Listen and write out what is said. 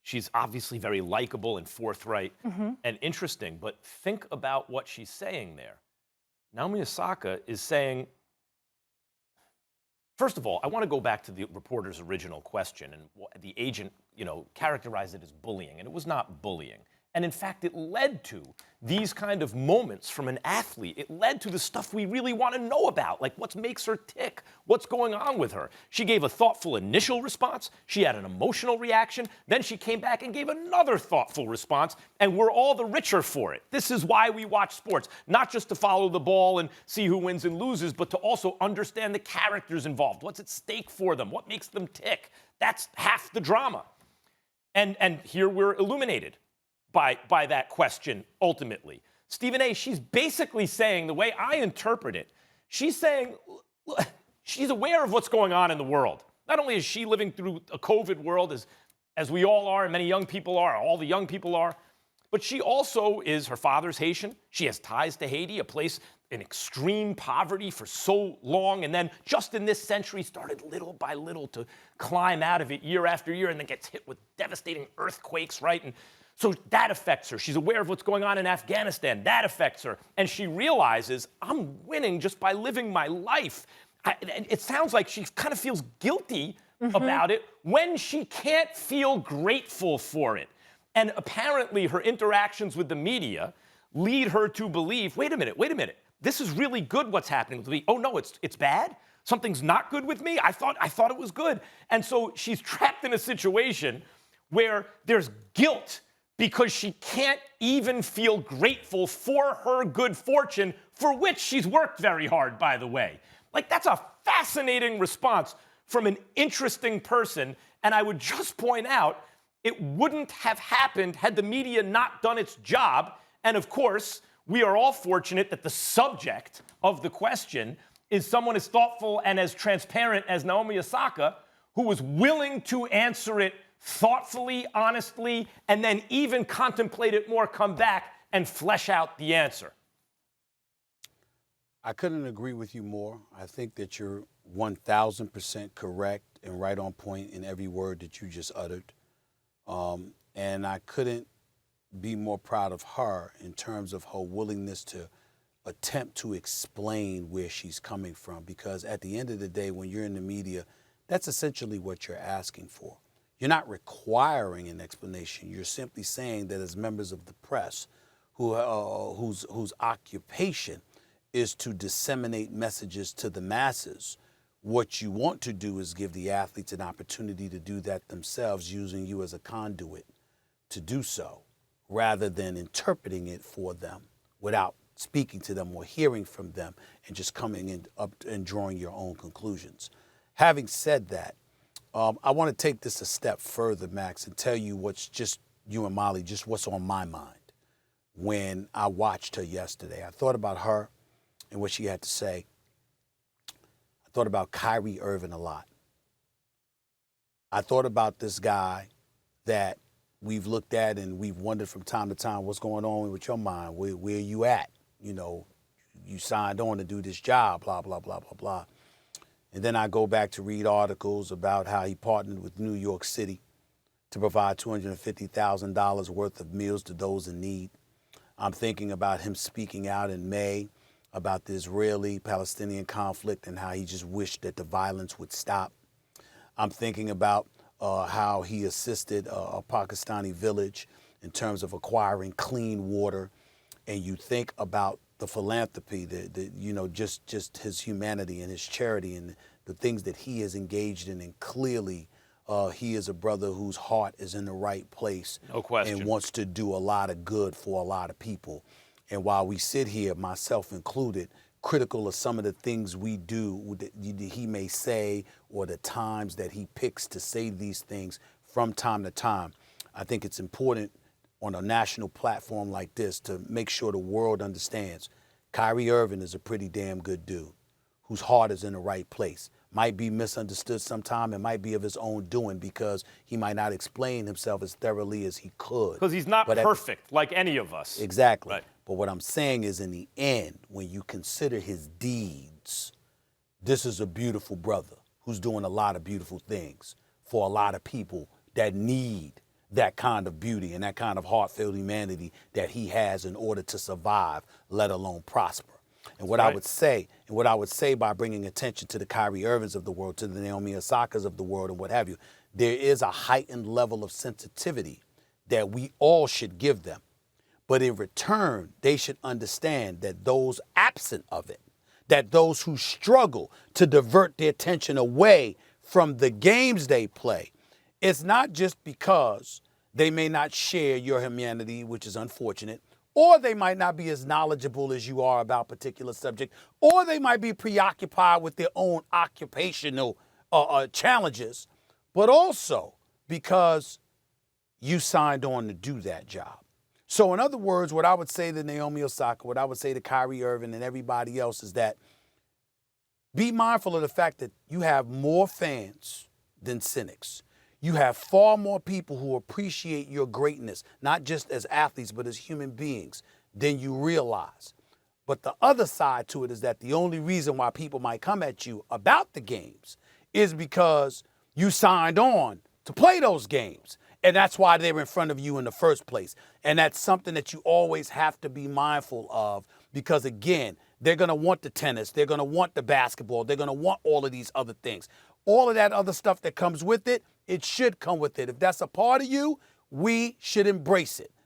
She's obviously very likable and forthright and interesting, but think about what she's saying there. Naomi Osaka is saying, first of all, I want to go back to the reporter's original question, and the agent, characterized it as bullying, and it was not bullying. And in fact, it led to these kind of moments from an athlete. It led to the stuff we really want to know about, like what makes her tick, what's going on with her. She gave a thoughtful initial response. She had an emotional reaction. Then she came back and gave another thoughtful response, and we're all the richer for it. This is why we watch sports, not just to follow the ball and see who wins and loses, but to also understand the characters involved. What's at stake for them? What makes them tick? That's half the drama. And here we're illuminated by that question, ultimately. Stephen A., she's basically saying, the way I interpret it, she's saying she's aware of what's going on in the world. Not only is she living through a COVID world, as we all are, and many young people are, all the young people are, but she also her father's Haitian. She has ties to Haiti, a place in extreme poverty for so long, and then just in this century started little by little to climb out of it year after year, and then gets hit with devastating earthquakes, right? And so that affects her. She's aware of what's going on in Afghanistan. That affects her. And she realizes, I'm winning just by living my life. It sounds like she kind of feels guilty about it when she can't feel grateful for it. And apparently her interactions with the media lead her to believe, wait a minute. This is really good what's happening with me. Oh, no, it's bad? Something's not good with me? I thought it was good. And so she's trapped in a situation where there's guilt because she can't even feel grateful for her good fortune, for which she's worked very hard, by the way. Like, that's a fascinating response from an interesting person, and I would just point out, it wouldn't have happened had the media not done its job, and of course, we are all fortunate that the subject of the question is someone as thoughtful and as transparent as Naomi Osaka, who was willing to answer it thoughtfully, honestly, and then even contemplate it more, come back and flesh out the answer. I couldn't agree with you more. I think that you're 1,000% correct and right on point in every word that you just uttered. And I couldn't be more proud of her in terms of her willingness to attempt to explain where she's coming from, because at the end of the day, when you're in the media, that's essentially what you're asking for. You're not requiring an explanation. You're simply saying that as members of the press, whose occupation is to disseminate messages to the masses, what you want to do is give the athletes an opportunity to do that themselves, using you as a conduit to do so, rather than interpreting it for them without speaking to them or hearing from them and just coming in up and drawing your own conclusions. Having said that, I want to take this a step further, Max, and tell you what's just, you and Molly, just what's on my mind when I watched her yesterday. I thought about her and what she had to say. I thought about Kyrie Irving a lot. I thought about this guy that we've looked at and we've wondered from time to time, what's going on with your mind? Where are you at? You know, you signed on to do this job, blah, blah, blah, blah, blah. And then I go back to read articles about how he partnered with New York City to provide $250,000 worth of meals to those in need. I'm thinking about him speaking out in May about the Israeli-Palestinian conflict and how he just wished that the violence would stop. I'm thinking about how he assisted a Pakistani village in terms of acquiring clean water. And you think about the philanthropy, just his humanity and his charity and the things that he is engaged in. And clearly, he is a brother whose heart is in the right place. No question. And wants to do a lot of good for a lot of people. And while we sit here, myself included, critical of some of the things we do that he may say or the times that he picks to say these things from time to time, I think it's important on a national platform like this to make sure the world understands Kyrie Irving is a pretty damn good dude whose heart is in the right place. Might be misunderstood sometime. It might be of his own doing because he might not explain himself as thoroughly as he could. Because he's not perfect like any of us. Exactly. Right. But what I'm saying is, in the end, when you consider his deeds, this is a beautiful brother who's doing a lot of beautiful things for a lot of people that need that kind of beauty and that kind of heartfelt humanity that he has in order to survive, let alone prosper. And what I would say by bringing attention to the Kyrie Irvings of the world, to the Naomi Osakas of the world and what have you, there is a heightened level of sensitivity that we all should give them. But in return, they should understand that those absent of it, that those who struggle to divert their attention away from the games they play, it's not just because they may not share your humanity, which is unfortunate, or they might not be as knowledgeable as you are about a particular subject, or they might be preoccupied with their own occupational challenges, but also because you signed on to do that job. So in other words, what I would say to Naomi Osaka, what I would say to Kyrie Irving and everybody else is that be mindful of the fact that you have more fans than cynics. You have far more people who appreciate your greatness, not just as athletes, but as human beings, than you realize. But the other side to it is that the only reason why people might come at you about the games is because you signed on to play those games. And that's why they're in front of you in the first place. And that's something that you always have to be mindful of because, again, they're going to want the tennis. They're going to want the basketball. They're going to want all of these other things. All of that other stuff that comes with it, it should come with it. If that's a part of you, we should embrace it.